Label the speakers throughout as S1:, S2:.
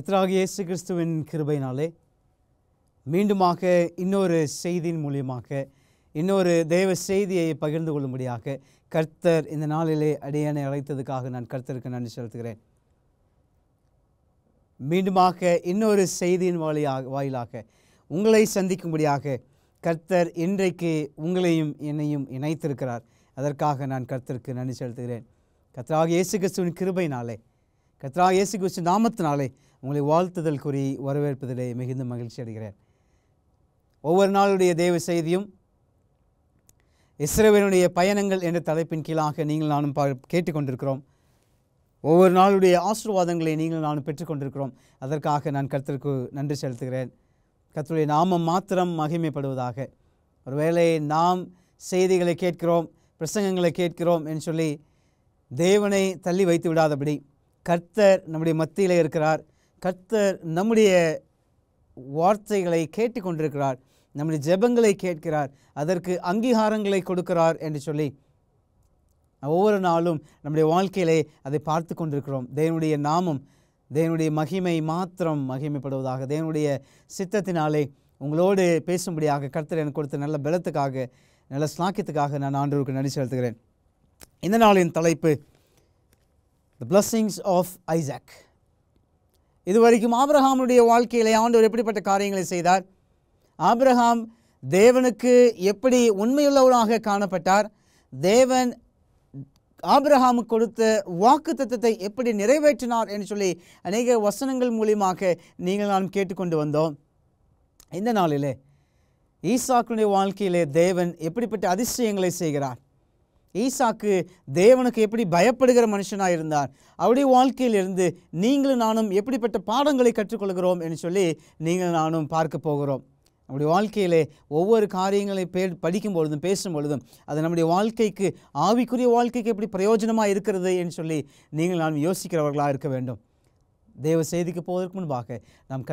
S1: கர்த்தராகிய இயேசு கிறிஸ்துவின் கிருபையினாலே மீண்டுமாக இன்னொரு செய்தியின் மூலியமாக இன்னொரு தேவ செய்தியை பகிர்ந்து கொள்ளும்படியாக கர்த்தர் இந்த நாளிலே அடியேனை அழைத்ததுக்காக நான் கர்த்தருக்கு நன்றி செலுத்துகிறேன். மீண்டுமாக இன்னொரு செய்தியின் வாயிலாக உங்களை சந்திக்கும்படியாக கர்த்தர் இன்றைக்கு உங்களையும் என்னையும் இணைத்திருக்கிறார். அதற்காக நான் கர்த்தருக்கு நன்றி செலுத்துகிறேன். கர்த்தராகிய இயேசு கிறிஸ்துவின் கிருபையினாலே கர்த்தராகிய இயேசு கிறிஸ்து நாமத்தினாலே உங்களை வாழ்த்துதல் கூறி வரவேற்பதிலே மிகுந்த மகிழ்ச்சி அடைகிறேன். ஒவ்வொரு நாளுடைய தேவ செய்தியும் இஸ்ரவேலுடைய பயணங்கள் என்ற தலைப்பின் கீழாக நீங்கள் நானும் கேட்டுக்கொண்டிருக்கிறோம். ஒவ்வொரு நாளுடைய ஆசீர்வாதங்களை நீங்கள் நானும் பெற்றுக்கொண்டிருக்கிறோம். அதற்காக நான் கர்த்தருக்கு நன்றி செலுத்துகிறேன். கர்த்தருடைய நாமம் மாத்திரம் மகிமைப்படுவதாக. ஒருவேளை நாம் செய்திகளை கேட்கிறோம், பிரசங்கங்களை கேட்கிறோம் என்று சொல்லி தேவனை தள்ளி வைத்து விடாதபடி கர்த்தர் நம்முடைய மத்தியிலே இருக்கிறார். கர்த்தர் நம்முடைய வார்த்தைகளை கேட்டுக்கொண்டிருக்கிறார், நம்முடைய ஜெபங்களை கேட்கிறார், அதற்கு அங்கீகாரங்களை கொடுக்கிறார் என்று சொல்லி ஒவ்வொரு நாளும் நம்முடைய வாழ்க்கையிலே அதை பார்த்து கொண்டிருக்கிறோம். தேவனுடைய நாமம், தேவனுடைய மகிமை மாத்திரம் மகிமைப்படுவதாக. தேவனுடைய சித்தத்தினாலே உங்களோடு பேசும்படியாக கர்த்தர் எனக்கு கொடுத்த நல்ல பலத்துக்காக, நல்ல ஸ்லாக்கியத்துக்காக நான் ஆண்டவருக்கு நன்றி செலுத்துகிறேன். இந்த நாளின் தலைப்பு The blessings of Isaac. இதுவரைக்கும் ஆபிரகாமுடைய வாழ்க்கையிலே ஆண்டவர் எப்படிப்பட்ட காரியங்களை செய்தார், ஆபிரகாம் தேவனுக்கு எப்படி உண்மையுள்ளவராக காணப்பட்டார், தேவன் ஆபிரகாமுக்கு கொடுத்த வாக்குத்தத்தத்தை எப்படி நிறைவேற்றினார் என்று சொல்லி அநேக வசனங்கள் மூலியமாக நீங்கள் நாம் கேட்டுக்கொண்டு வந்தோம். இந்த நாளிலே ஈசாக்குடைய வாழ்க்கையிலே தேவன் எப்படிப்பட்ட அதிசயங்களை செய்கிறார், ஈசாக்கு தேவனுக்கு எப்படி பயப்படுகிற மனுஷனாக இருந்தார், அவருடைய வாழ்க்கையிலிருந்து நீங்களும் நானும் எப்படிப்பட்ட பாடங்களை கற்றுக்கொள்கிறோம் என்று சொல்லி நீங்கள் நானும் பார்க்க போகிறோம். நம்முடைய வாழ்க்கையிலே ஒவ்வொரு காரியங்களை படிக்கும் பொழுதும் பேசும் பொழுதும் அது நம்முடைய வாழ்க்கைக்கு, ஆவிக்குரிய வாழ்க்கைக்கு எப்படி பிரயோஜனமாக இருக்கிறது என்று சொல்லி நீங்கள் நானும் யோசிக்கிறவர்களாக இருக்க வேண்டும். தேவ செய்திக்கு போவதற்கு முன்பாக நாம்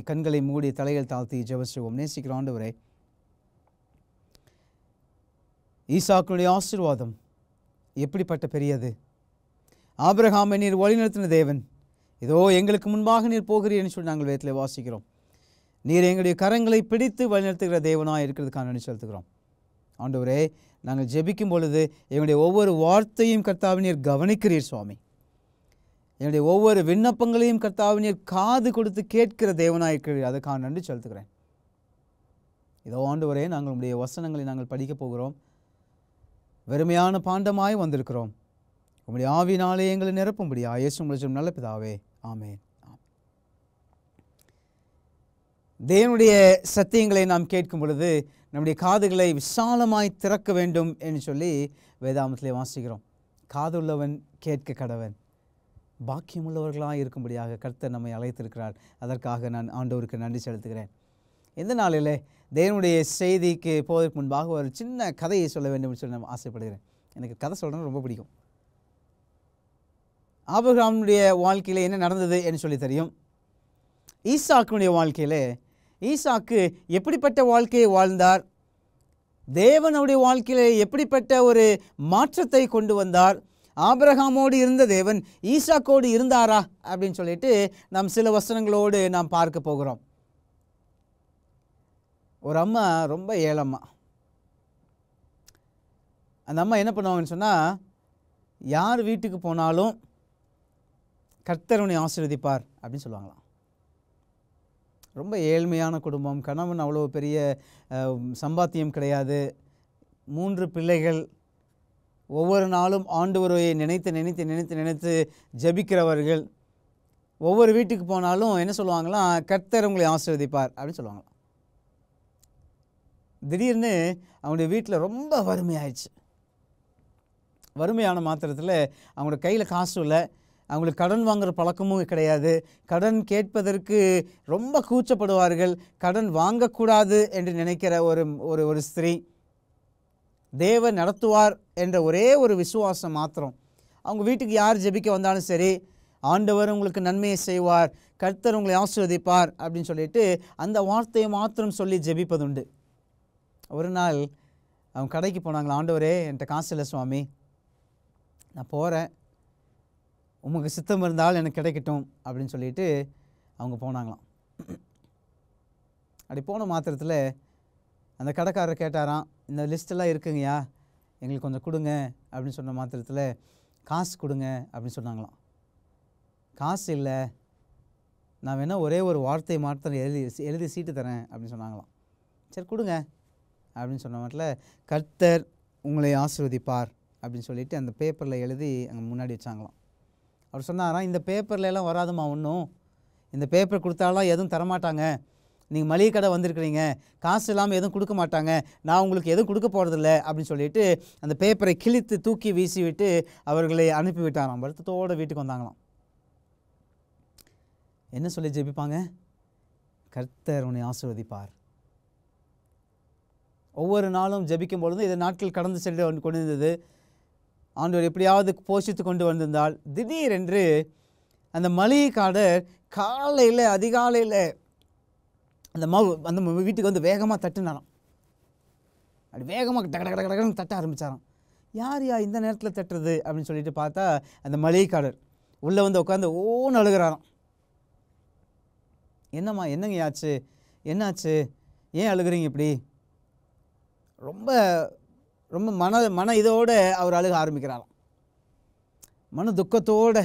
S1: கண்களை மூடி தலைகள் தாழ்த்தி ஜெபம் செய்வோம். நேசிக்கிற ஆண்டவரே, ஈசாக்குடைய ஆசீர்வாதம் எப்படிப்பட்ட பெரியது. ஆபிரகாமை நீர் வழிநடத்தின தேவன், இதோ எங்களுக்கு முன்பாக நீர் போகிறீர்னு சொல்லி நாங்கள் வேதத்தில் வாசிக்கிறோம். நீர் எங்களுடைய கரங்களை பிடித்து வழிநடத்துகிற தேவனாக இருக்கிறதுக்காக நன்றி செலுத்துகிறோம். ஆண்டவரே, நாங்கள் ஜெபிக்கும் பொழுது எங்களுடைய ஒவ்வொரு வார்த்தையும் கர்த்தாவே நீர் கவனிக்கிறீர் சுவாமி. என்னுடைய ஒவ்வொரு விண்ணப்பங்களையும் கர்த்தாவே நீர் காது கொடுத்து கேட்கிற தேவனாக இருக்கிறீர். அதுக்காக நன்றி செலுத்துகிறேன். இதோ ஆண்டவரே, நாங்கள் உங்களுடைய வசனங்களை நாங்கள் படிக்கப் போகிறோம். வெறுமையான பாண்டமாய் வந்திருக்கிறோம். உங்களுடைய ஆவினாலே எங்களை நிரப்பும்படியா இயேசு மூலம் நல்ல பிதாவே, ஆமென். தேவனுடைய சத்தியங்களை நாம் கேட்கும் பொழுது நம்முடைய காதுகளை விசாலமாய் திறக்க வேண்டும் என்று சொல்லி வேதாமத்திலே வாசிக்கிறோம். காதுள்ளவன் கேட்க கடவன், பாக்கியமுள்ளவர்களாக இருக்கும்படியாக கர்த்தர் நம்மை அழைத்திருக்கிறார். அதற்காக நான் ஆண்டவருக்கு நன்றி செலுத்துகிறேன். இந்த நாளில் தேவனுடைய செய்திக்கு போவதற்கு முன்பாக ஒரு சின்ன கதையை சொல்ல வேண்டும் சொல்லி நான் ஆசைப்படுகிறேன். எனக்கு கதை சொல்கிறது ரொம்ப பிடிக்கும். ஆபிரகாமுடைய வாழ்க்கையில் என்ன நடந்தது என்று சொல்லி தெரியும். ஈசாக்குடைய வாழ்க்கையில் ஈசாக்கு எப்படிப்பட்ட வாழ்க்கையை வாழ்ந்தார், தேவனுடைய வாழ்க்கையில் எப்படிப்பட்ட ஒரு மாற்றத்தை கொண்டு வந்தார், ஆபிரகாமோடு இருந்த தேவன் ஈசாக்கோடு இருந்தாரா அப்படின்னு சொல்லிட்டு நாம் சில வசனங்களோடு நாம் பார்க்க போகிறோம். ஒரு அம்மா ரொம்ப ஏழம்மா. அந்த அம்மா என்ன பண்ணுவாங்கன்னு சொன்னால், யார் வீட்டுக்கு போனாலும் கர்த்தர் உன்னை ஆசீர்வதிப்பார் அப்படின்னு சொல்லுவாங்களாம். ரொம்ப ஏழ்மையான குடும்பம், கணவன் அவ்வளோ பெரிய சம்பாத்தியம் கிடையாது, 3 பிள்ளைகள், ஒவ்வொரு நாளும் ஆண்டவரை நினைத்து நினைத்து நினைத்து நினைத்து ஜெபிக்கிறவர்கள். ஒவ்வொரு வீட்டுக்கு போனாலும் என்ன சொல்லுவாங்களாம், கர்த்தர் உங்களை ஆசீர்வதிப்பார் அப்படின்னு சொல்லுவாங்களாம். திடீர்னு அவங்களுடைய வீட்டில் ரொம்ப வறுமையாயிடுச்சு. வறுமையான மாத்திரத்தில் அவங்களோட கையில் காசு இல்லை, அவங்களுக்கு கடன் வாங்குகிற பழக்கமும் கிடையாது, கடன் கேட்பதற்கு ரொம்ப கூச்சப்படுவார்கள், கடன் வாங்கக்கூடாது என்று நினைக்கிற ஒரு ஸ்திரீ. தேவன் நடத்துவார் என்ற ஒரே ஒரு விசுவாசம் மாத்திரம். அவங்க வீட்டுக்கு யார் ஜெபிக்க வந்தாலும் சரி, ஆண்டவர் உங்களுக்கு நன்மையை செய்வார், கர்த்தர் உங்களை ஆசீர்வதிப்பார் அப்படின்னு சொல்லிட்டு அந்த வார்த்தையை மாத்திரம் சொல்லி ஜெபிப்பதுண்டு. ஒரு நாள் அவங்க கடைக்கு போனாங்களா, ஆண்டவரே என்கிட்ட காசு இல்லை சுவாமி, நான் போகிறேன், உமக்கு சித்தம் இருந்தால் எனக்கு கிடைக்கட்டும் அப்படின்னு சொல்லிட்டு அவங்க போனாங்களாம். அப்படி போன மாத்திரத்தில் அந்த கடைக்காரர் கேட்டாராம், இந்த லிஸ்ட்டெல்லாம் இருக்குங்கய்யா, எங்களுக்கு கொஞ்சம் கொடுங்க அப்படின்னு சொன்ன மாத்திரத்தில் காசு கொடுங்க அப்படின்னு சொன்னாங்களாம். காசு இல்லை, நான் வேணால் ஒரே ஒரு வார்த்தை மாத்திரம் எழுதி சீட்டு தரேன் அப்படின்னு சொன்னாங்களாம். சரி கொடுங்க அப்படின்னு சொன்ன மாட்டில் கர்த்தர் உங்களை ஆசீர்வதிப்பார் அப்படின்னு சொல்லிட்டு அந்த பேப்பரில் எழுதி அங்கே முன்னாடி வச்சாங்களாம். அவர் சொன்னாராம், இந்த பேப்பர்லாம் வராதுமா, ஒன்றும் இந்த பேப்பர் கொடுத்தாலாம் எதுவும் தரமாட்டாங்க, நீங்கள் மளிகை கடை வந்திருக்கிறீங்க, காசு இல்லாமல் எதுவும் கொடுக்க மாட்டாங்க, நான் உங்களுக்கு எதுவும் கொடுக்க போகிறதில்ல அப்படின்னு சொல்லிட்டு அந்த பேப்பரை கிழித்து தூக்கி வீசி விட்டு அவர்களை அனுப்பி விட்டாராம். வருத்தத்தோடு வீட்டுக்கு வந்தாங்களாம். என்ன சொல்லி ஜெபிப்பாங்க? கர்த்தர் உன்னை ஆசீர்வதிப்பார். ஒவ்வொரு நாளும் ஜெபிக்கும் பொழுது இது நாட்கள் கடந்து சென்று கொண்டு இருந்தது. ஆண்டவர் எப்படியாவது போஷித்து கொண்டு வந்திருந்தால், திடீரென்று அந்த மளிகைக்காரர் காலையில் அதிகாலையில் அந்த வீட்டுக்கு வந்து வேகமாக தட்டுனாராம். அப்படி வேகமாக டக டக கடகடன்னு தட்ட ஆரம்பித்தாராம். யார் இந்த நேரத்தில் தட்டுறது அப்படின்னு சொல்லிட்டு பார்த்தா அந்த மளிகைக்காரர் உள்ளே வந்து உட்காந்து ஓன்னு அழுகிறாராம். என்னம்மா, என்னங்க ஆச்சு, என்னாச்சு, ஏன் அழுகிறீங்க இப்படி? ரொம்ப ரொம்ப மன இதோடு அவர் அழுக ஆரம்பிக்கிறாராம். மன துக்கத்தோடு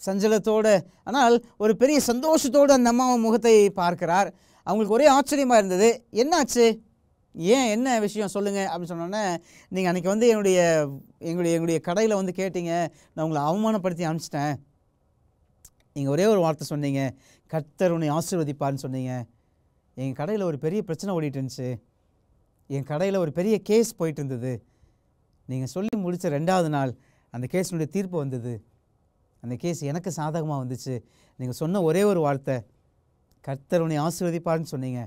S1: சஞ்சலத்தோடு, ஆனால் ஒரு பெரிய சந்தோஷத்தோடு அந்த அம்மா முகத்தை பார்க்கிறார். அவங்களுக்கு ஒரே ஆச்சரியமாக இருந்தது. என்னாச்சு, ஏன், என்ன விஷயம் சொல்லுங்கள் அப்படின்னு சொன்னோன்னே, நீங்கள் அன்றைக்கி வந்து எங்களுடைய கடையில் வந்து கேட்டீங்க, நான் உங்களை அவமானப்படுத்தி அனுப்பிச்சிட்டேன். நீங்கள் ஒரே ஒரு வார்த்தை சொன்னீங்க, கர்த்தர் உன்னை ஆசீர்வதிப்பார்னு சொன்னீங்க. எங்கள் கடையில் ஒரு பெரிய பிரச்சனை ஓடிட்டு இருந்துச்சு, என் கடையில் ஒரு பெரிய கேஸ் போயிட்டு இருந்தது. நீங்கள் சொல்லி முடித்த 2வது நாள் அந்த கேஸினுடைய தீர்ப்பு வந்தது. அந்த கேஸ் எனக்கு சாதகமாக வந்துச்சு. நீங்கள் சொன்ன ஒரே ஒரு வார்த்தை, கர்த்தர் உன்னை ஆசீர்வதிப்பார்னு சொன்னீங்க.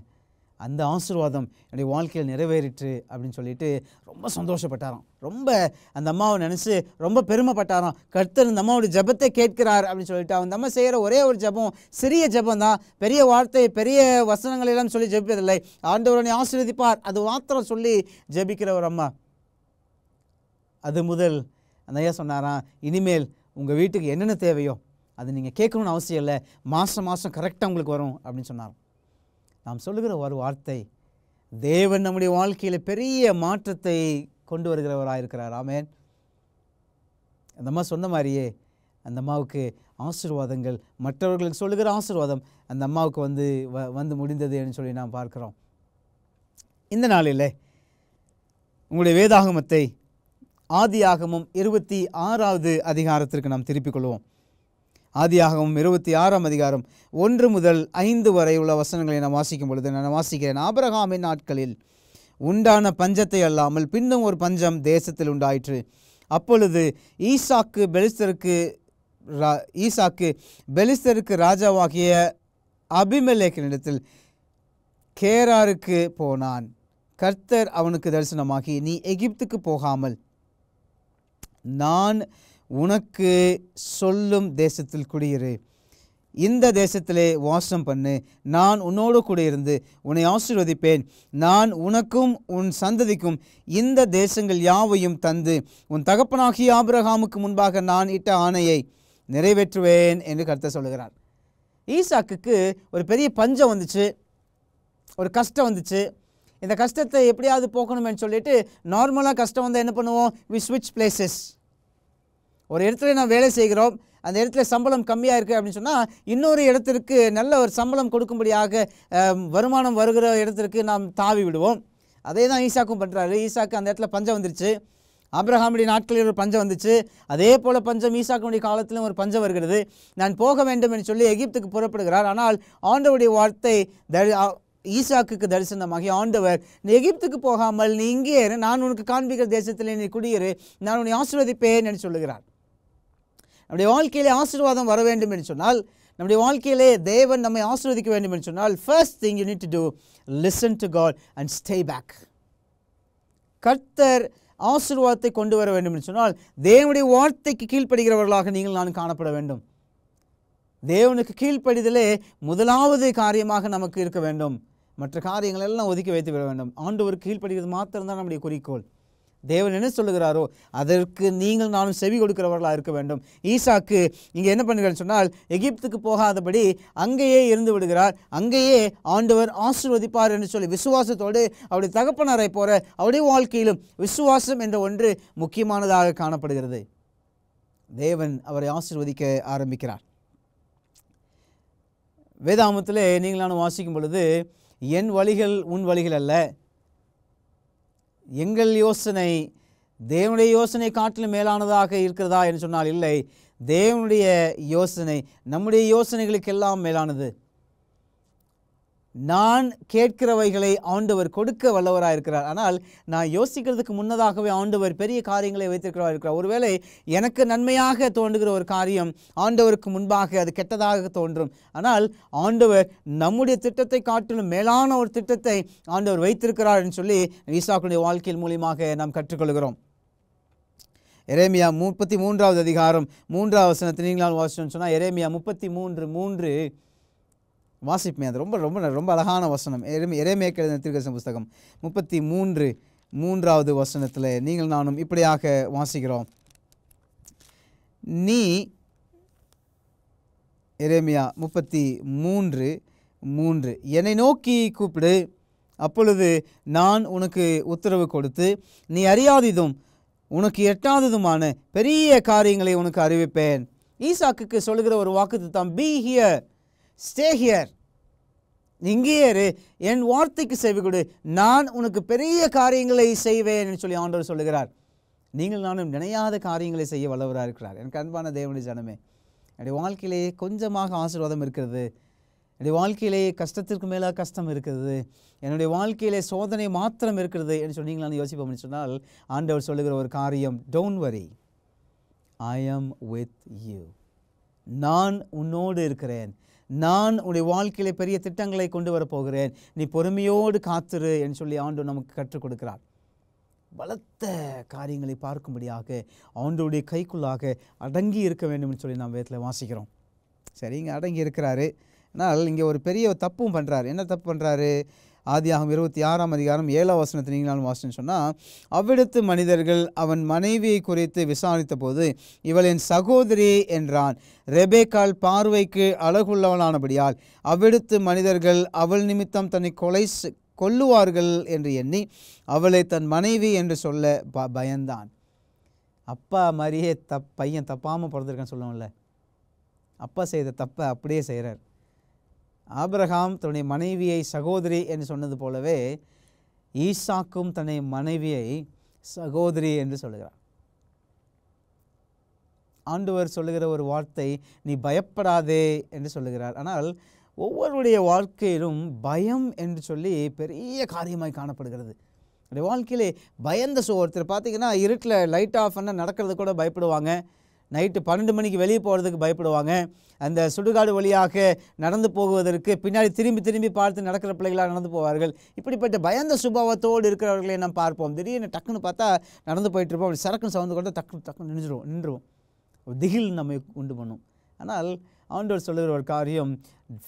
S1: அந்த ஆசீர்வாதம் என்னுடைய வாழ்க்கையில் நிறைவேறிற்று அப்படின்னு சொல்லிட்டு ரொம்ப சந்தோஷப்பட்டாராம். ரொம்ப அந்த அம்மாவை நினச்சி ரொம்ப பெருமைப்பட்டாராம். கர்த்தர் இந்த அம்மாவோட ஜெபத்தை கேட்கிறார் அப்படின்னு சொல்லிட்டு அந்த அம்மா செய்கிற ஒரே ஒரு ஜெபம் சிறிய ஜெபம் தான், பெரிய வார்த்தை பெரிய வசனங்கள் எல்லாம் சொல்லி ஜெபிப்பதில்லை. ஆண்டவரை ஆசீர்வதிப்பார் அது மாத்திரம் சொல்லி ஜெபிக்கிற ஒரு அம்மா. அது முதல் அந்த ஐயா சொன்னாராம், இனிமேல் உங்கள் வீட்டுக்கு என்னென்ன தேவையோ அது நீங்கள் கேட்கணும்னு அவசியம் இல்லை, மாதம் மாதம் கரெக்டாக உங்களுக்கு வரும் அப்படின்னு சொன்னார். நாம் சொல்லுகிற ஒரு வார்த்தை தேவன் நம்முடைய வாழ்க்கையில் பெரிய மாற்றத்தை கொண்டு வருகிறவராக இருக்கிறார். ஆமென். அந்த அம்மா சொன்ன மாதிரியே அந்த அம்மாவுக்கு ஆசீர்வாதங்கள், மற்றவர்களுக்கு சொல்லுகிற ஆசீர்வாதம் அந்த அம்மாவுக்கு வந்து முடிந்ததுன்னு சொல்லி நாம் பார்க்கிறோம். இந்த நாளில் உங்களுடைய வேதாகமத்தை ஆதியாகமம் 26வது அதிகாரத்திற்கு நாம் திருப்பிக் கொள்வோம். ஆதியாகமம் 26ஆம் அதிகாரம் 1 முதல் 5 வரை உள்ள வசனங்களை நான் வாசிக்கும் பொழுது நான் வாசிக்கிறேன். ஆபிரகாமின் நாட்களில் உண்டான பஞ்சத்தை அல்லாமல் பின்னும் ஒரு பஞ்சம் தேசத்தில் உண்டாயிற்று. அப்பொழுது ஈசாக்கு பெலிஸ்தருக்கு ராஜாவாகிய அபிமெலேக்கினிடத்தில் கேராருக்கு போனான். கர்த்தர் அவனுக்கு தரிசனமாகி, நீ எகிப்துக்கு போகாமல் நான் உனக்கு சொல்லும் தேசத்தில் குடியிரு, இந்த தேசத்திலே வாசம் பண்ணு, நான் உன்னோடு கூட இருந்து உன்னை ஆசீர்வதிப்பேன், நான் உனக்கும் உன் சந்ததிக்கும் இந்த தேசங்கள் யாவையும் தந்து உன் தகப்பனாகிய ஆபிரகாமுக்கு முன்பாக நான் இட்ட ஆணையை நிறைவேற்றுவேன் என்று கர்த்தர் சொல்லுகிறார். ஈசாக்குக்கு ஒரு பெரிய பஞ்சம் வந்துச்சு, ஒரு கஷ்டம் வந்துச்சு. இந்த கஷ்டத்தை எப்படியாவது போக்கணும்னு சொல்லிட்டு நார்மலாக கஷ்டம் வந்தால் என்ன பண்ணுவோம், வி ஸ்விட்ச் பிளேசஸ். ஒரு இடத்துல நான் வேலை செய்கிறோம், அந்த இடத்துல சம்பளம் கம்மியாக இருக்குது அப்படின்னு சொன்னால் இன்னொரு இடத்திற்கு நல்ல ஒரு சம்பளம் கொடுக்கும்படியாக வருமானம் வருகிற இடத்திற்கு நாம் தாவி விடுவோம். அதே தான் ஈசாக்கும் பண்ணுறாரு. ஈசாக்கு அந்த இடத்துல பஞ்சம் வந்துருச்சு. ஆபிரகாமுடைய நாட்களில் ஒரு பஞ்சம் வந்துச்சு. அதே போல் பஞ்சம் ஈசாக்குடைய காலத்திலும் ஒரு பஞ்சம் வருகிறது. நான் போக வேண்டும் என்று சொல்லி எகிப்துக்கு புறப்படுகிறார். ஆனால் ஆண்டவருடைய வார்த்தை ஈசாக்குக்கு தரிசனமாகி, ஆண்டவர் நீ எகிப்துக்கு போகாமல் நீ இங்கே இரு, நான் உனக்கு காண்பிக்கிற தேசத்தில் நீ குடியிரு, நான் உன்னை ஆசீர்வதிப்பேன் என்று சொல்லுகிறார். நம்முடைய வாழ்க்கையிலே ஆசீர்வாதம் வர வேண்டும் என்று சொன்னால், நம்முடைய வாழ்க்கையிலே தேவன் நம்மை ஆசீர்வதிக்க வேண்டும் என்று சொன்னால், first thing you need to do, listen to God and stay back. கர்த்தர் ஆசீர்வாதத்தை கொண்டு வர வேண்டும் என்று சொன்னால் தேவனுடைய வார்த்தைக்கு கீழ்ப்படுகிறவர்களாக நீங்கள் நான் காணப்பட வேண்டும். தேவனுக்கு கீழ்ப்படிதலே முதலாவது காரியமாக நமக்கு இருக்க வேண்டும். மற்ற காரியங்கள் எல்லாம் ஒதுக்கி வைத்து விட வேண்டும். ஆண்டவருக்கு கீழ்ப்படுகிறது மாத்திரம்தான் நம்முடைய குறிக்கோள். தேவன் என்ன சொல்லுகிறாரோ அதற்கு நீங்கள் நானும் செவி கொடுக்கிறவர்களாக இருக்க வேண்டும். ஈசாக்கு இங்கே என்ன பண்ணுகிறான்னு சொன்னால், எகிப்துக்கு போகாதபடி அங்கேயே இருந்து விடுகிறார். அங்கேயே ஆண்டவர் ஆசீர்வதிப்பார் என்று சொல்லி விசுவாசத்தோடு அவருடைய தகப்பனாரை போற அவருடைய வாழ்க்கையிலும் விசுவாசம் என்ற ஒன்று முக்கியமானதாக காணப்படுகிறது. தேவன் அவரை ஆசீர்வதிக்க ஆரம்பிக்கிறார். வேதாகமத்திலே நீங்கள் நானும் வாசிக்கும் பொழுது, என் வழிகள் உன் வழிகள் அல்ல, எங்கள் யோசனை தேவனுடைய யோசனை காட்டிலும் மேலானதாக இருக்கிறதா என்று சொன்னால் இல்லை. தேவனுடைய யோசனை நம்முடைய யோசனைகளுக்கெல்லாம் மேலானது. நான் கேட்கிறவைகளை ஆண்டவர் கொடுக்க வல்லவராக இருக்கிறார். ஆனால் நான் யோசிக்கிறதுக்கு முன்னதாகவே ஆண்டவர் பெரிய காரியங்களை வைத்திருக்கிறவராக இருக்கிறார். ஒருவேளை எனக்கு நன்மையாக தோன்றுகிற ஒரு காரியம் ஆண்டவருக்கு முன்பாக அது கெட்டதாக தோன்றும். ஆனால் ஆண்டவர் நம்முடைய திட்டத்தை காட்டிலும் மேலான ஒரு திட்டத்தை ஆண்டவர் வைத்திருக்கிறார் என்று சொல்லி ஈசாக்குடைய வாழ்க்கையின் மூலியமாக நாம் கற்றுக்கொள்கிறோம். எரேமியா 33வது அதிகாரம் 3வது வசனத்தை நீங்களால் வாசிச்சோன்னு சொன்னால், எரேமியா 33:3 வாசிப்பேன். அது ரொம்ப ரொம்ப ரொம்ப அழகான வசனம். எரேமியா எழுதின தீர்க்கதரிசன புஸ்தகம் 33:3 வசனத்தில் நீங்கள் நானும் இப்படியாக வாசிக்கிறோம். நீ எரேமியா 33:3 என்னை நோக்கி கூப்பிடு, அப்பொழுது நான் உனக்கு உத்தரவு கொடுத்து நீ அறியாததும் உனக்கு எட்டாததுமான பெரிய காரியங்களை உனக்கு அறிவிப்பேன். ஈசாக்குக்கு சொல்லுகிற ஒரு வாக்குத்தத்தம், பி ஹியர், ஸ்டே ஹியர், இங்கேயே இரு, என் வார்த்தைக்கு செவி கொடு, நான் உனக்கு பெரிய காரியங்களை செய்வேன் என்று சொல்லி ஆண்டவர் சொல்லுகிறார். நீங்கள் நானும் நினையாத காரியங்களை செய்ய வல்லவராக இருக்கிறார். எனக்கு அன்பான தேவனுடைய ஜனமே, என்னுடைய வாழ்க்கையிலே கொஞ்சமாக ஆசீர்வாதம் இருக்கிறது, என்னுடைய வாழ்க்கையிலே கஷ்டத்திற்கு மேலாக கஷ்டம் இருக்கிறது, என்னுடைய வாழ்க்கையிலே சோதனை மாத்திரம் இருக்கிறது என்று சொல்லி நீங்கள் நான் யோசிப்போம் சொன்னால், ஆண்டவர் சொல்லுகிற ஒரு காரியம், டோன்ட் வரி, ஐ ஆம் வித் யூ, நான் உன்னோடு இருக்கிறேன், நான் உன்னுடைய வாழ்க்கையிலே பெரிய திட்டங்களை கொண்டு வரப்போகிறேன், நீ பொறுமையோடு காத்திரு என்று சொல்லி ஆண்டவர் நமக்கு கற்றுக் கொடுக்கிறார். பலத்த காரியங்களை பார்க்கும்படியாக ஆண்டவருடைய கைக்குள்ளாக அடங்கி இருக்க வேண்டும் என்று சொல்லி நாம் வேதத்தில் வாசிக்கிறோம். சரி, இங்கே அடங்கி இருக்கிறாரு. ஆனால் இங்கே ஒரு பெரிய தப்பும் பண்ணுறாரு. என்ன தப்பு பண்ணுறாரு? ஆதியாகமம் 26ஆம் அதிகாரம் 7ஆம் வசனத்தை நீங்களாலும் வாசின்னு சொன்னால், அவ்விடத்து மனிதர்கள் அவன் மனைவியை குறித்து விசாரித்த போது இவள் என் சகோதரி என்றான். ரெபேக்காள் பார்வைக்கு அழகுள்ளவளானபடியால் அவ்விடத்து மனிதர்கள் அவள் நிமித்தம் தன்னை கொல்லுவார்கள் என்று எண்ணி அவளை தன் மனைவி என்று சொல்ல பயந்தான். அப்பா மாதிரியே பையன் தப்பாமல் பிறந்திருக்கான்னு சொல்லுவோம்ல, அப்பா செய்த தப்பை அப்படியே செய்கிறார். ஆபிரகாம் தன்னுடைய மனைவியை சகோதரி என்று சொன்னது போலவே ஈசாக்கும் தன்னை மனைவியை சகோதரி என்று சொல்லுகிறார். ஆண்டவர் சொல்லுகிற ஒரு வார்த்தை, நீ பயப்படாதே என்று சொல்லுகிறார். ஆனால் ஒவ்வொருடைய வாழ்க்கையிலும் பயம் என்று சொல்லி பெரிய காரியமாய் காணப்படுகிறது. என்னுடைய வாழ்க்கையிலே பயந்த ஒருத்தர் பார்த்தீங்கன்னா, இருட்டில் லைட் ஆஃப் பண்ண நடக்கிறது கூட பயப்படுவாங்க, நைட்டு 12 மணிக்கு வெளியே போகிறதுக்கு பயப்படுவாங்க, அந்த சுடுகாடு வழியாக நடந்து போகுவதற்கு பின்னாடி திரும்பி திரும்பி பார்த்து நடக்கிற பிள்ளைகளாக நடந்து போவார்கள். இப்படிப்பட்ட பயந்த சுபாவத்தோடு இருக்கிறவர்களை நாம் பார்ப்போம். திடீர்னு டக்குன்னு பார்த்தா நடந்து போயிட்டுருப்போம், அப்படி சரக்குன்னு சவுந்து கூட டக்குன்னு நின்றுருவோம். திகில் நம்மை உண்டு பண்ணும். ஆனால் ஆண்டவர் சொல்லுகிற ஒரு காரியம்,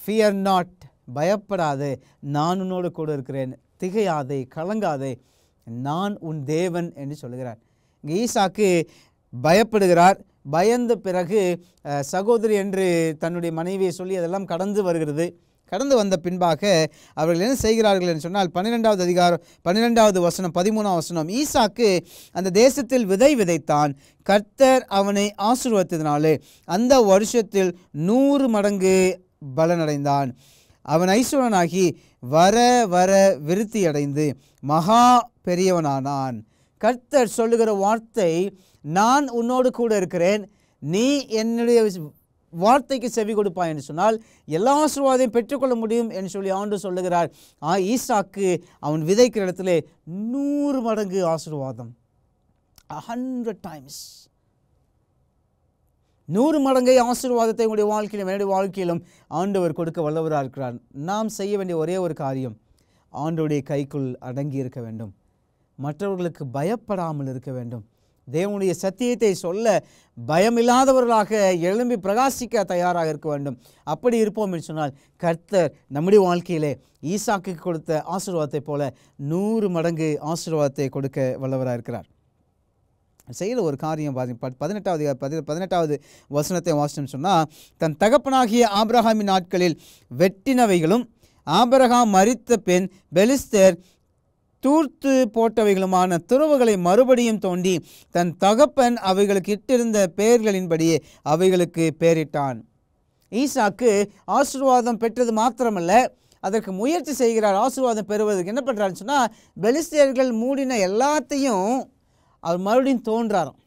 S1: ஃபியர் நாட், பயப்படாதே, நான் உன்னோடு கூட இருக்கிறேன், திகையாதே, கலங்காதே, நான் உன் தேவன் என்று சொல்லுகிறார். இங்கே ஈசாக்கு பயப்படுகிறார். பயந்த பிறகு சகோதரி என்று தன்னுடைய மனைவியை சொல்லி அதெல்லாம் கடந்து வருகிறது. கடந்து வந்த பின்பாக அவர்கள் என்ன செய்கிறார்கள் என்று சொன்னால், 12வது அதிகாரம் 12வது வசனம் 13ஆம் வசனம், ஈசாக்கு அந்த தேசத்தில் விதை விதைத்தான், கர்த்தர் அவனை ஆசீர்வதித்ததினாலே அந்த வருஷத்தில் 100 மடங்கு பலனடைந்தான். அவன் ஐஸ்வரனாகி வர வர விருத்தியடைந்து மகா பெரியவனானான். கர்த்தர் சொல்லுகிற வார்த்தை, நான் உன்னோடு கூட இருக்கிறேன், நீ என்னுடைய வார்த்தைக்கு செவி கொடுப்பாய் என்று சொன்னால் எல்லா ஆசீர்வாதத்தையும் பெற்றுக்கொள்ள முடியும் என்று சொல்லி ஆண்டவர் சொல்லுகிறார். ஈசாக்கு அவன் விதைக்கிற இடத்துல 100 மடங்கு ஆசீர்வாதம், 100 times, 100 மடங்கை ஆசீர்வாதத்தை உங்களுடைய வாழ்க்கையிலும் என்னுடைய வாழ்க்கையிலும் ஆண்டவர் கொடுக்க வல்லவராக இருக்கிறார். நாம் செய்ய வேண்டிய ஒரே ஒரு காரியம், ஆண்டவருடைய கைக்குள் அடங்கி இருக்க வேண்டும், மற்றவர்களுக்கு பயப்படாமல் இருக்க வேண்டும், தேவனுடைய சத்தியத்தை சொல்ல பயமில்லாதவர்களாக எழும்பி பிரகாசிக்க தயாராக இருக்க வேண்டும். அப்படி இருப்போம் என்று சொன்னால் கர்த்தர் நம்முடைய வாழ்க்கையிலே ஈசாக்கு கொடுத்த ஆசீர்வாதத்தை போல 100 மடங்கு ஆசீர்வாதத்தை கொடுக்க வல்லவராக இருக்கிறார். செய்கிற ஒரு காரியம் பாருங்க. 18வது வசனத்தை வாசிச்சோம்னு சொன்னால், தன் தகப்பனாகிய ஆபிரகாமின் நாட்களில் வெட்டினவைகளும் ஆபிரகாம் மரித்த பின் பெலிஸ்தர் தூர்த்து போட்டவைகளுமான துறவுகளை மறுபடியும் தோண்டி தன் தகப்பன் அவைகளுக்கு இட்டிருந்த பெயர்களின்படியே அவைகளுக்கு பெயரிட்டான். ஈசாக்கு ஆசீர்வாதம் பெற்றது மாத்திரமல்ல, அதற்கு முயற்சி செய்கிறார். ஆசீர்வாதம் பெறுவதற்கு என்ன பண்ணுறாருன்னு சொன்னால், பெலிஸ்தேயர்கள் மூடின எல்லாத்தையும் அவர் மறுபடியும் தோன்றாராம்.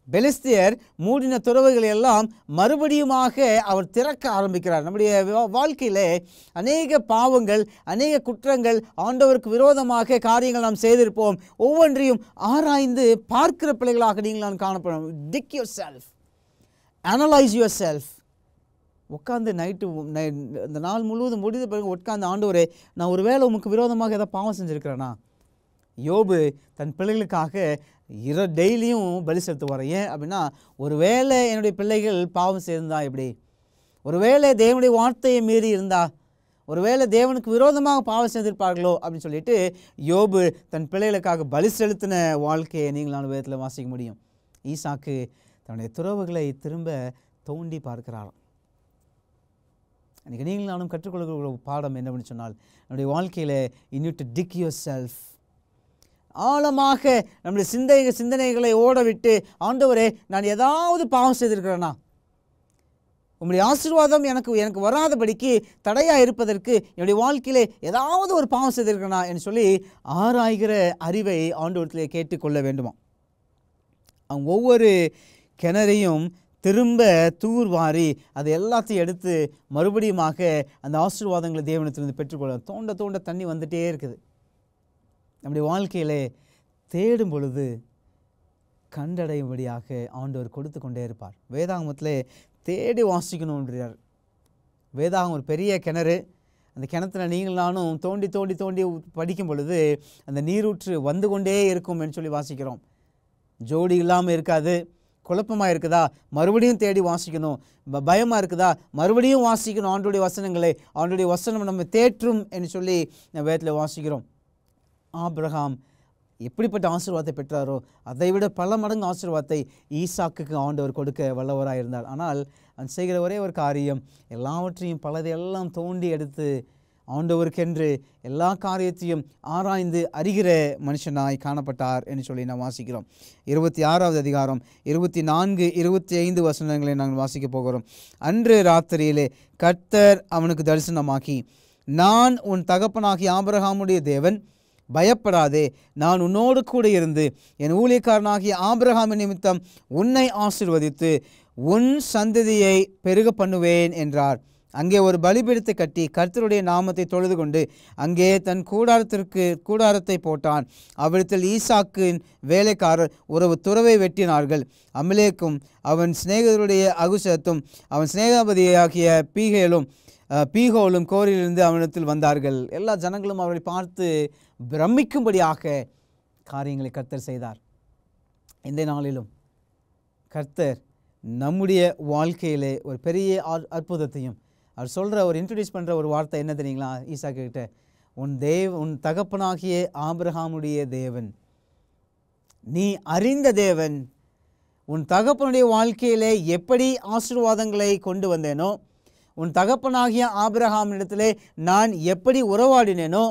S1: பெலிஸ்தியர் மூடின துறவுகள் எல்லாம் மறுபடியுமாக அவர் திறக்க ஆரம்பிக்கிறார். நம்முடைய வாழ்க்கையில் அநேக பாவங்கள், அநேக குற்றங்கள், ஆண்டவருக்கு விரோதமாக காரியங்கள் நாம் செய்திருப்போம். ஒவ்வொன்றையும் ஆராய்ந்து பார்க்கிற பிள்ளைகளாக நீங்கள் நான் காணப்படும். Dig yourself, analyse yourself. உட்காந்து இந்த நாள் முழுவதும் முடிந்த பிறகு உட்காந்து, ஆண்டவரே நான் ஒரு வேளை உமக்கு விரோதமாக ஏதாவது பாவம் செஞ்சுருக்கிறேனா? யோபு தன் பிள்ளைகளுக்காக டெய்லியும் பலி செலுத்துவார். ஏன் அப்படின்னா, ஒரு வேளை என்னுடைய பிள்ளைகள் பாவம் செய்திருந்தா எப்படி, ஒரு வேளை தேவனுடைய வார்த்தையை மீறி இருந்தா, ஒரு வேளை தேவனுக்கு விரோதமாக பாவம் செய்திருப்பார்களோ அப்படின்னு சொல்லிட்டு யோபு தன் பிள்ளைகளுக்காக பலி செலுத்தின வாழ்க்கையை நீங்கள் வேதத்தில் வாசிக்க முடியும். ஈசாக்கு தன்னுடைய துறவுகளை திரும்ப தோண்டி பார்க்கிறாராம். அன்றைக்கி நீங்கள் நானும் கற்றுக்கொள்கிற பாடம் என்னவென்னு சொன்னால், நம்முடைய வாழ்க்கையில் you need to dig yourself. ஆழமாக நம்முடைய சிந்தனைகளை ஓட விட்டு, ஆண்டவரே நான் ஏதாவது பாவம் செய்திருக்கிறேனா, உங்களுடைய ஆசீர்வாதம் எனக்கு வராதபடிக்கு தடையாக இருப்பதற்கு என்னுடைய வாழ்க்கையிலே ஏதாவது ஒரு பாவம் செய்திருக்கிறேனா என்று சொல்லி ஆராய்கிற அறிவை ஆண்டவரத்திலே கேட்டுக்கொள்ள வேண்டுமா. அவங்க ஒவ்வொரு கிணறையும் திரும்ப தூர்வாரி அதை எல்லாத்தையும் எடுத்து மறுபடியுமாக அந்த ஆசீர்வாதங்களை தேவனத்திலிருந்து பெற்றுக்கொள்ள தோண்ட தோண்ட தண்ணி வந்துகிட்டே இருக்குது. நம்முடைய வாழ்க்கையிலே தேடும் பொழுது கண்டடையும்படியாக ஆண்டவர் கொடுத்து கொண்டே இருப்பார். வேதாகமத்திலே தேடி வாசிக்கணுன்றார். வேதாகம் ஒரு பெரிய கிணறு. அந்த கிணத்துல நீங்கள் நானும் தோண்டி தோண்டி தோண்டி படிக்கும் பொழுது அந்த நீரூற்று வந்து கொண்டே இருக்கும் என்று சொல்லி வாசிக்கிறோம். ஜோடி இல்லாமல் இருக்காது. குழப்பமாக இருக்குதா, மறுபடியும் தேடி வாசிக்கணும். பயமாக இருக்குதா, மறுபடியும் வாசிக்கணும் ஆண்டோடைய வசனங்களை. ஆண்டோடைய வசனம் நம்ம தேற்றும் என்று சொல்லி நம்ம வேதத்தில் வாசிக்கிறோம். ஆபிரகாம் எப்படிப்பட்ட ஆசீர்வாதத்தை பெற்றாரோ அதை விட பல மடங்கு ஆசீர்வாதத்தை ஈசாக்குக்கு ஆண்டவர் கொடுக்க வல்லவராக இருந்தார். ஆனால் அவன் செய்கிற ஒரே ஒரு காரியம், எல்லாவற்றையும் பலதையெல்லாம் தோண்டி எடுத்து ஆண்டவருக்கென்று எல்லா காரியத்தையும் ஆராய்ந்து அறிகிற மனுஷனாய் காணப்பட்டார் என்று சொல்லி நாம் வாசிக்கிறோம். 26வது அதிகாரம் 24, 25 வசனங்களை நாங்கள் வாசிக்க போகிறோம். அன்று ராத்திரியிலே கர்த்தர் அவனுக்கு தரிசனமாக்கி, நான் உன் தகப்பனாகி ஆபிரகாமுடைய தேவன், பயப்படாதே, நான் உன்னோடு கூட இருந்து என் ஊழியக்காரனாகிய ஆபிரகாமின் நிமித்தம் உன்னை ஆசீர்வதித்து உன் சந்ததியை பெருக பண்ணுவேன் என்றார். அங்கே ஒரு பலிபீடத்தை கட்டி கர்த்தருடைய நாமத்தை தொழுது கொண்டு அங்கே தன் கூடாரத்தை போட்டான். அவ்விடத்தில் ஈசாக்கின் வேலைக்காரர் ஒரு துறவை வெட்டினார்கள். அமலேக்கும் அவன் சிநேகிதருடைய அகுசத்தும் அவன் சிநேகாபதியாகிய பீகோலும் கோரிலிருந்து அவனிடத்தில் வந்தார்கள். எல்லா ஜனங்களும் அவர்களை பார்த்து பிரமிக்கும்படியாக காரியங்களை கர்த்தர் செய்தார். இந்த நாளிலும் கர்த்தர் நம்முடைய வாழ்க்கையிலே ஒரு பெரிய அற்புதத்தையும் அவர் சொல்கிற ஒரு இன்ட்ரடியூஸ் பண்ணுற ஒரு வார்த்தை என்ன தெரியுங்களா? ஈசாக்கு கிட்ட, உன் தகப்பனாகிய ஆபிரகாமுடைய தேவன், நீ அறிந்த தேவன், உன் தகப்பனுடைய வாழ்க்கையிலே எப்படி ஆசீர்வாதங்களை கொண்டு வந்தேனோ, உன் தகப்பனாகிய ஆபிரகாமிடத்திலே நான் எப்படி உறவாடினேனோ,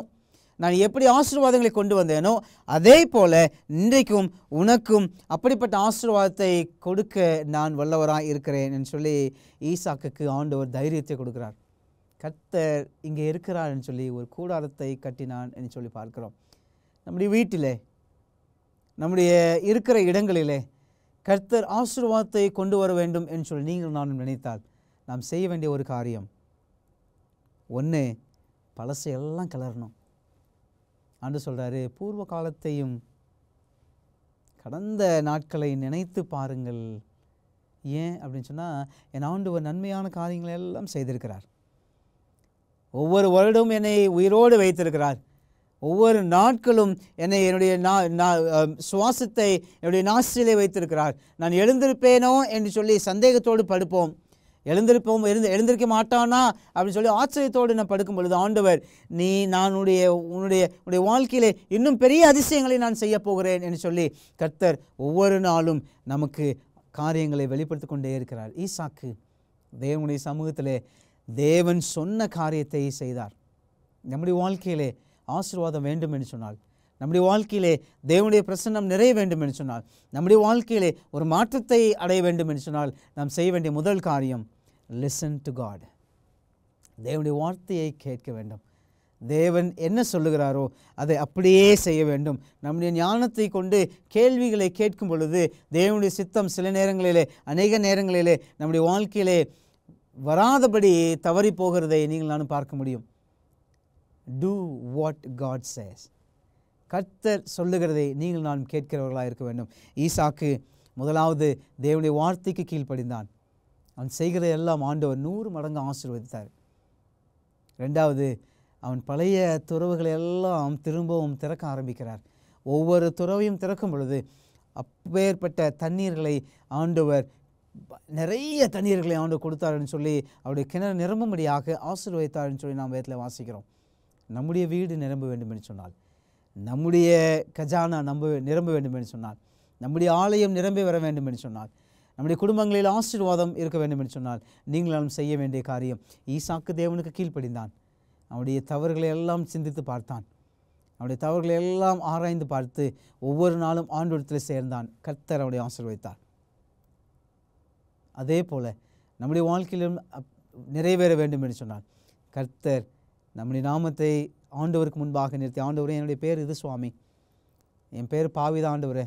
S1: நான் எப்படி ஆசீர்வாதங்களை கொண்டு வந்தேனோ, அதே போல இன்றைக்கும் உனக்கும் அப்படிப்பட்ட ஆசீர்வாதத்தை கொடுக்க நான் வல்லவராக இருக்கிறேன் என்று சொல்லி ஈசாக்குக்கு ஆண்டவர் தைரியத்தை கொடுக்கிறார். கர்த்தர் இங்கே இருக்கிறார் என்று சொல்லி ஒரு கூடாரத்தை கட்டினான் என்று சொல்லி பார்க்கிறோம். நம்முடைய வீட்டிலே, நம்முடைய இருக்கிற இடங்களிலே கர்த்தர் ஆசீர்வாதத்தை கொண்டு வர வேண்டும் என்று சொல்லி நீங்கள் நானும் நினைத்தால் நாம் செய்ய வேண்டிய ஒரு காரியம், ஒன்று, பழசை எல்லாம் கிளறணும். ஆண்டு சொல்கிறாரு, பூர்வ காலத்தையும் கடந்த நாட்களை நினைத்து பாருங்கள். ஏன் அப்படின்னு சொன்னால், என் ஆண்டவர் நன்மையான காரியங்களை எல்லாம் செய்திருக்கிறார். ஒவ்வொரு வருடமும் என்னை உயிரோடு வைத்திருக்கிறார். ஒவ்வொரு நாட்களும் என்னை என்னுடைய சுவாசத்தை என்னுடைய நாசிலே வைத்திருக்கிறார். நான் எழுந்திருப்பேனோ என்று சொல்லி சந்தேகத்தோடு படுப்போம். எழுந்திருக்க மாட்டானா அப்படின்னு சொல்லி ஆச்சரியத்தோடு நான் படுக்கும் பொழுது, ஆண்டவர், நான் உன்னுடைய வாழ்க்கையிலே இன்னும் பெரிய அதிசயங்களை நான் செய்ய போகிறேன் என்று சொல்லி கர்த்தர் ஒவ்வொரு நாளும் நமக்கு காரியங்களை வெளிப்படுத்தி கொண்டே இருக்கிறார். ஈசாக்கு தேவனுடைய சமூகத்திலே தேவன் சொன்ன காரியத்தை செய்தார். நம்முடைய வாழ்க்கையிலே ஆசீர்வாதம் வேண்டும் என்று சொன்னால், நம்முடைய வாழ்க்கையிலே தேவனுடைய பிரசன்னம் நிறைய வேண்டும் என்று சொன்னால், நம்முடைய வாழ்க்கையிலே ஒரு மாற்றத்தை அடைய வேண்டும் என்று சொன்னால், நாம் செய்ய வேண்டிய முதல் காரியம் லிசன் டு காட். தேவனுடைய வார்த்தையை கேட்க வேண்டும். தேவன் என்ன சொல்லுகிறாரோ அதை அப்படியே செய்ய வேண்டும். நம்முடைய ஞானத்தை கொண்டு கேள்விகளை கேட்கும் பொழுது தேவனுடைய சித்தம் சில நேரங்களிலே, அநேக நேரங்களிலே நம்முடைய வாழ்க்கையிலே வராதபடி தவறி போகிறதை நீங்கள் நானும் பார்க்க முடியும். Do what God says. கர்த்தர் சொல்லுகிறதை நீங்கள் நான் கேட்கிறவர்களாக இருக்க வேண்டும். ஈசாக்கு முதலாவது தேவனுடைய வார்த்தைக்கு கீழ்ப்படிந்தான். அவன் செய்கிற எல்லாம் ஆண்டவர் 100 மடங்கு ஆசீர்வதித்தார். ரெண்டாவது, அவன் பழைய துறவுகளை எல்லாம் திரும்பவும் திறக்க ஆரம்பிக்கிறார். ஒவ்வொரு துறவையும் திறக்கும் பொழுது அப்பேற்பட்ட தண்ணீர்களை ஆண்டவர், நிறைய தண்ணீர்களை ஆண்டவர் கொடுத்தாருன்னு சொல்லி அவருடைய கிணறு நிரம்பும்படியாக ஆசீர்வதித்தார்னு சொல்லி நாம் வேதத்தில் வாசிக்கிறோம். நம்முடைய வீடு நிரம்ப வேண்டும் என்று சொன்னால், நம்முடைய கஜானா நிரம்ப வேண்டும் என்று சொன்னால், நம்முடைய ஆலயம் நிரம்பி வர வேண்டும் என்று சொன்னால், நம்முடைய குடும்பங்களில் ஆசீர்வாதம் இருக்க வேண்டும் என்று சொன்னால், நீங்களும் செய்ய வேண்டிய காரியம், ஈசாக்கு தேவனுக்கு கீழ்ப்படிந்தான். அவனுடைய தவறுகளை எல்லாம் சிந்தித்து பார்த்தான். அவனுடைய தவறுகளை எல்லாம் ஆராய்ந்து பார்த்து ஒவ்வொரு நாளும் ஆண்டவரிடத்தில் சேர்ந்தான். கர்த்தர் அவனை ஆசீர்வதித்தார். அதே போல நம்முடைய வாழ்க்கையிலும் நிறைவேற வேண்டும் என்று சொன்னால், கர்த்தர் நம்முடைய நாமத்தை ஆண்டவருக்கு முன்பாக நிறுத்தி, ஆண்டவரே, என்னுடைய பேர் இது சுவாமி, என் பேர் பாவிதான் ஆண்டவரே,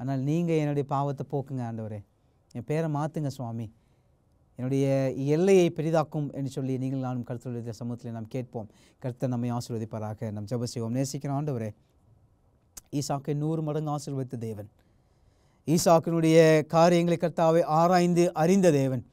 S1: ஆனால் நீங்கள் என்னுடைய பாவத்தை போக்குங்க ஆண்டவரே, என் பேரை மாற்றுங்க சுவாமி, என்னுடைய எல்லையை பெரிதாக்கும் என்று சொல்லி நீங்கள் நானும் கர்த்தருடைய சமூகத்தில் நாம் கேட்போம். கர்த்தர் நம்மை ஆசீர்வதிப்பாராக. நம் ஜெபம் செய்வோம். நேசிக்கிற ஆண்டவரே, ஈசாக்கை 100 மடங்கு ஆசீர்வதித்த தேவன், ஈசாக்கினுடைய காரியங்களை கர்த்தாவை ஆராய்ந்து அறிந்த தேவன்,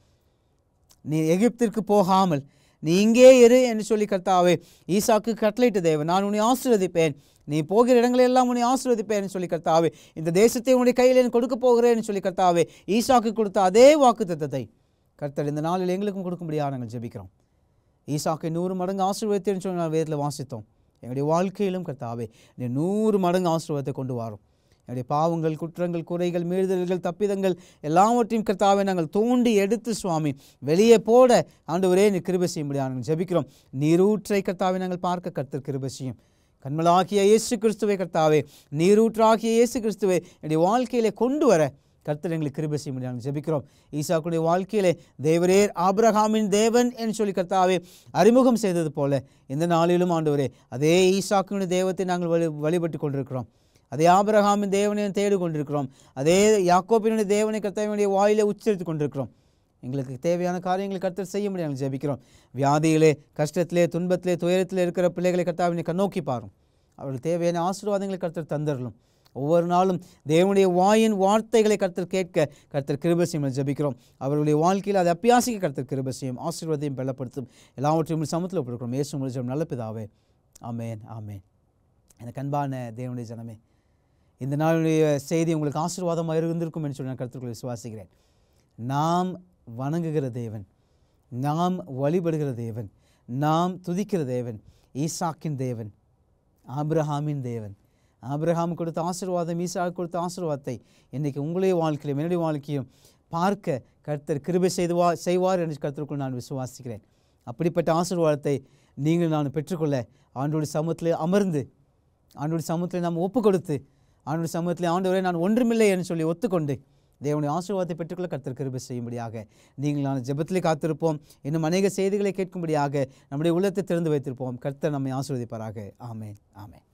S1: நீ எகிப்திற்கு போகாமல் நீ இங்கே இரு என்று சொல்லி கர்த்தாவே ஈசாக்கு கட்டளையிட்ட தேவன், நான் உன்னை ஆசீர்வதிப்பேன், நீ போகிற இடங்களெல்லாம் உன்னை ஆசீர்வதிப்பேன் சொல்லி கர்த்தாவே, இந்த தேசத்தை உன்னுடைய கையில் கொடுக்க போகிறேன்னு சொல்லி கர்த்தாவே ஈசாக்கு கொடுத்த அதே வாக்குத்தத்தத்தை கர்த்தர் இந்த நாளில் எங்களுக்கும் கொடுக்கும்படியாக நாங்கள் ஜெபிக்கிறோம். ஈசாக்கை 100 மடங்கு ஆசீர்வதித்தேன்னு சொல்லி நான் வேதத்தில் வாசித்தோம். எங்களுடைய வாழ்க்கையிலும் கர்த்தாவே நீ 100 மடங்கு ஆசீர்வாதத்தை கொண்டு வரும். என்னுடைய பாவங்கள், குற்றங்கள், குறைகள், மீறுதல்கள், தப்பிதங்கள் எல்லாவற்றையும் கர்த்தாவே நாங்கள் தோண்டி எடுத்து சுவாமி வெளியே போட ஆண்டவரே நீ கிருபை செய்யும்படியாக நாங்கள் ஜெபிக்கிறோம். நீரூற்றை கர்த்தாவே நாங்கள் பார்க்க கர்த்தர் கிருபை செய்யும். கண்மலாகிய இயேசு கிறிஸ்துவை கர்த்தாவே, நீரூற்றாகிய இயேசு கிறிஸ்துவை என்னுடைய வாழ்க்கையிலே கொண்டு வர கர்த்தர் எங்களுக்கு கிருபை செய்ய முடியாது ஜெபிக்கிறோம். ஈசாக்குடைய வாழ்க்கையிலே தேவரே ஆபிரகாமின் தேவன் என்று சொல்லி கர்த்தாவே அறிமுகம் செய்தது போல இந்த நாளிலும் ஆண்டவரே அதே ஈசாக்குடைய தெய்வத்தை நாங்கள் வழிபட்டு கொண்டிருக்கிறோம். அதே ஆபிரகாமின் தேவனை தேடி கொண்டிருக்கிறோம். அதே யாக்கோபினுடைய தேவனை கர்த்தாவினுடைய வாயிலே உச்சரித்து கொண்டிருக்கிறோம். எங்களுக்கு தேவையான காரியங்களை கர்த்தர் செய்ய முடியாது ஜெபிக்கிறோம். வியாதியிலே, கஷ்டத்திலே, துன்பத்திலே, துயரத்திலே இருக்கிற பிள்ளைகளை கர்த்தாவினை கண்ணோக்கி பாரும். அவர்களுக்கு தேவையான ஆசீர்வாதங்களை கர்த்தர் தந்தரலும். ஒவ்வொரு நாளும் தேவனுடைய வாயின் வார்த்தைகளை கர்த்தர் கேட்க கர்த்தர் கிருபை செய்யும் ஜெபிக்கிறோம். அவர்களுடைய வாழ்க்கையில் அதை அப்பியாசிக்க கர்த்தர் கிருபை செய்யும், ஆசீர்வாதத்தையும் பலப்படுத்தும். எல்லாவற்றையும் சமூகத்தில் ஒப்புக்கிறோம். இயேசு மூலம் நல்ல பிதாவே, ஆமேன், ஆமேன். எனக்கு அன்பான தேவனுடைய ஜனமே, இந்த நாளுடைய செய்தி உங்களுக்கு ஆசீர்வாதமாக இருந்திருக்கும் என்று சொல்லி நான் கர்த்தருக்குள் விசுவாசிக்கிறேன். நாம் வணங்குகிற தேவன், நாம் வழிபடுகிற தேவன், நாம் துதிக்கிற தேவன் ஈசாக்கின் தேவன், ஆபிரகாமின் தேவன். ஆபிரகாம் கொடுத்த ஆசீர்வாதம், ஈசாக்கு கொடுத்த ஆசீர்வாதத்தை இன்றைக்கி உங்களுடைய வாழ்க்கையிலும் என்னுடைய வாழ்க்கையும் பார்க்க கர்த்தர் கிருபை செய்வார் என்று கர்த்தருக்குள் நான் விசுவாசிக்கிறேன். அப்படிப்பட்ட ஆசீர்வாதத்தை நீங்கள் நான் பெற்றுக்கொள்ள ஆண்டவருடைய சமூகத்திலே அமர்ந்து, ஆண்டவருடைய சமூகத்தில் நாம் ஒப்பு கொடுத்து, ஆண்டவருடைய சமூகத்தில் ஆண்டவரே நான் ஒன்றுமில்லை என்று சொல்லி ஒத்துக்கொண்டு தேவனுடைய ஆசீர்வாதத்தை பெற்றுக்கொள்ள கர்த்தர் கிருபை செய்யும்படியாக நீங்கள் நான் ஜெபத்திலே காத்திருப்போம். இன்னும் அநேக செய்திகளை கேட்கும்படியாக நம்முடைய உள்ளத்தை திறந்து வைத்திருப்போம். கர்த்தர் நம்மை ஆசீர்வதிப்பாராக. ஆமேன், ஆமேன்.